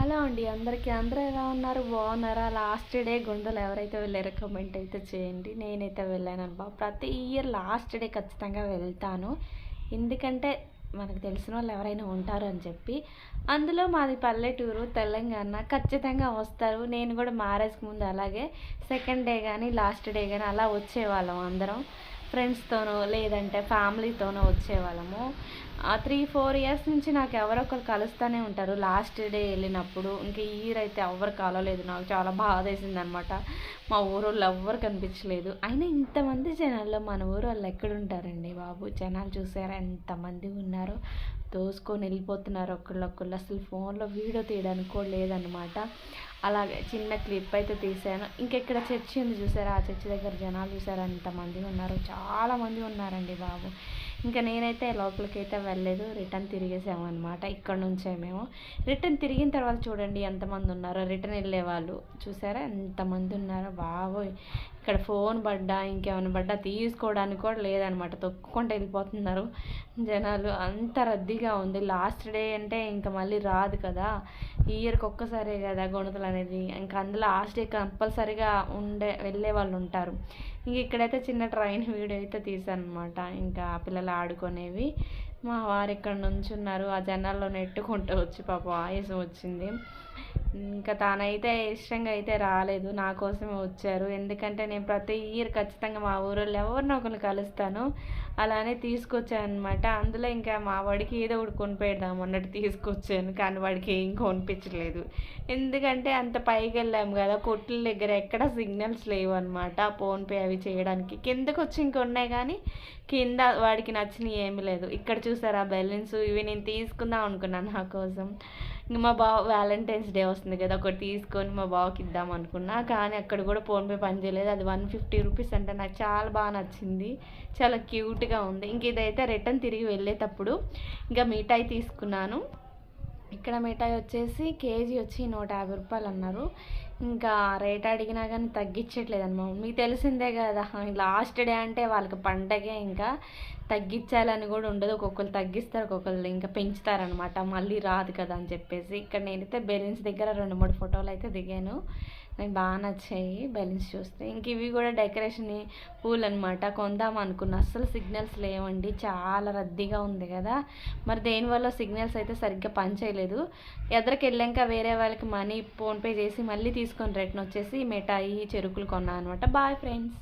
Hello అండి అందరికీ. అందరూ ఎలా ఉన్నారు? బాగున్నారా? లాస్ట్ డే గుంటలు ఎవరైతే వెళ్ళారో కామెంట్ అయితే చేయండి. నేనైతే వెళ్ళానబ్బా. ప్రతి ఇయర్ లాస్ట్ డే ఖచ్చితంగా వెళ్తాను. ఎందుకంటే మనకు తెలిసిన వాళ్ళు ఎవరైనా ఉంటారు అని చెప్పి. అందులో మాది పల్లెటూరు తెలంగాణ. ఖచ్చితంగా వస్తారు. నేను కూడా మ్యారేజ్కి ముందు అలాగే సెకండ్ డే కానీ లాస్ట్ డే కానీ అలా వచ్చేవాళ్ళం అందరం. ఫ్రెండ్స్తోనో లేదంటే ఫ్యామిలీతోనో వచ్చేవాళ్ళము. 3-4 ఇయర్స్ నుంచి నాకు ఎవరో ఒకరు కలుస్తూనే ఉంటారు లాస్ట్ డే వెళ్ళినప్పుడు. ఇంక ఈ ఇయర్ అయితే ఎవ్వరు కలవలేదు. నాకు చాలా బాధేసిందనమాట. మా ఊరోళ్ళు ఎవ్వరు కనిపించలేదు. అయినా ఇంతమంది జనాల్లో మన ఊరు వాళ్ళు ఎక్కడుంటారండి బాబు. జనాలు చూసారా ఎంతమంది ఉన్నారో. తోసుకొని వెళ్ళిపోతున్నారు ఒకళ్ళొకళ్ళు. అసలు ఫోన్లో వీడియో తీయడానికి కూడా లేదనమాట. అలాగే చిన్న క్లిప్ అయితే తీసాను. ఇంకెక్కడ చర్చి ఉంది చూసారా, ఆ చర్చి దగ్గర జనాలు చూసారా ఎంతమంది ఉన్నారు. చాలామంది ఉన్నారండి బాబు. ఇంకా నేనైతే లోపలికి అయితే వెళ్ళలేదు. రిటర్న్ తిరిగేసామన్నమాట. ఇక్కడ నుంచే మేము రిటర్న్ తిరిగిన తర్వాత చూడండి ఎంతమంది ఉన్నారో. రిటర్న్ వెళ్ళేవాళ్ళు చూసారా ఎంతమంది ఉన్నారో బాబోయ్. ఇక్కడ ఫోన్ పడ్డా ఇంకేమైనా పడ్డా తీసుకోవడానికి కూడా లేదనమాట. తొక్కుకుంటూ వెళ్ళిపోతున్నారు జనాలు. అంత రద్దీగా ఉంది. లాస్ట్ డే అంటే ఇంకా మళ్ళీ రాదు కదా, ఈ ఇయర్కి ఒక్కసారే కదా గణతులు అనేది. ఇంకా అందులో లాస్ట్ డే కంపల్సరీగా వెళ్ళే వాళ్ళు ఉంటారు. ఇంక ఇక్కడైతే చిన్న ట్రైన్ వీడియో అయితే తీసాను అనమాట. ఇంకా పిల్లలు ఆడుకునేవి. మా వారు ఇక్కడ నుంచున్నారు. ఆ జనాల్లో నెట్టుకుంటూ వచ్చి పాప ఆయాసం వచ్చింది. ఇంకా తానైతే ఇష్టంగా అయితే రాలేదు, నా కోసమే వచ్చారు. ఎందుకంటే నేను ప్రతి ఇయర్ ఖచ్చితంగా మా ఊరోళ్ళు ఎవరినో ఒకరిని కలుస్తాను. అలానే తీసుకొచ్చాను అనమాట. అందులో ఇంకా మా వాడికి ఏదో ఒకటి కొనిపెడదాం అన్నట్టు తీసుకొచ్చాను. కానీ వాడికి ఏం కొనిపించలేదు. ఎందుకంటే అంత పైకి వెళ్ళాము కదా, కొట్ల దగ్గర ఎక్కడ సిగ్నల్స్ లేవు అనమాట ఫోన్పే అవి చేయడానికి. కిందకు వచ్చి ఇంకొన్నాయి కానీ కింద వాడికి నచ్చినవి ఏమీ లేదు. ఇక్కడ చూసారా బెలూన్స్, ఇవి నేను తీసుకుందాం అనుకున్నాను నా కోసం. ఇంక మా బావ వ్యాలంటైన్స్ డే వస్తుంది కదా, ఒకటి తీసుకొని మా బావకి ఇద్దాం అనుకున్నా. కానీ అక్కడ కూడా ఫోన్పే పనిచేయలేదు. అది 150 రూపీస్ అంటే నాకు చాలా బాగా నచ్చింది. చాలా క్యూట్గా ఉంది. ఇంక ఇదైతే రిటర్న్ తిరిగి వెళ్ళేటప్పుడు ఇంకా మిఠాయి తీసుకున్నాను. ఇక్కడ మిఠాయి వచ్చేసి కేజీ వచ్చి 150 రూపాయలు అన్నారు. ఇంకా రేట్ అడిగినా కానీ తగ్గించట్లేదన్నమాట. మీకు తెలిసిందే కదా, లాస్ట్ డే అంటే వాళ్ళకి పండగే. ఇంకా తగ్గించాలని కూడా ఉండదు. ఒక్కొక్కరు తగ్గిస్తారు, ఒక్కొక్కరు ఇంకా పెంచుతారనమాట. మళ్ళీ రాదు కదా అని చెప్పేసి. ఇక్కడ నేనైతే బెలూన్స్ దగ్గర 2-3 ఫోటోలు అయితే దిగాను. నాకు బాగా నచ్చాయి బెలూన్స్ చూస్తే. ఇంక ఇవి కూడా డెకరేషన్ పూలు అనమాట. కొందాం అనుకున్నా, అస్సలు సిగ్నల్స్ లేవండి. చాలా రద్దీగా ఉంది కదా, మరి దేనివల్ల సిగ్నల్స్ అయితే సరిగ్గా పనిచేయలేదు. ఎదరికి వెళ్ళాక వేరే వాళ్ళకి మనీ ఫోన్పే చేసి మళ్ళీ తీసుకొని రిటర్న్ వచ్చేసి మిఠాయి చెరుకులు కొన్నాను అనమాట. Boy friends.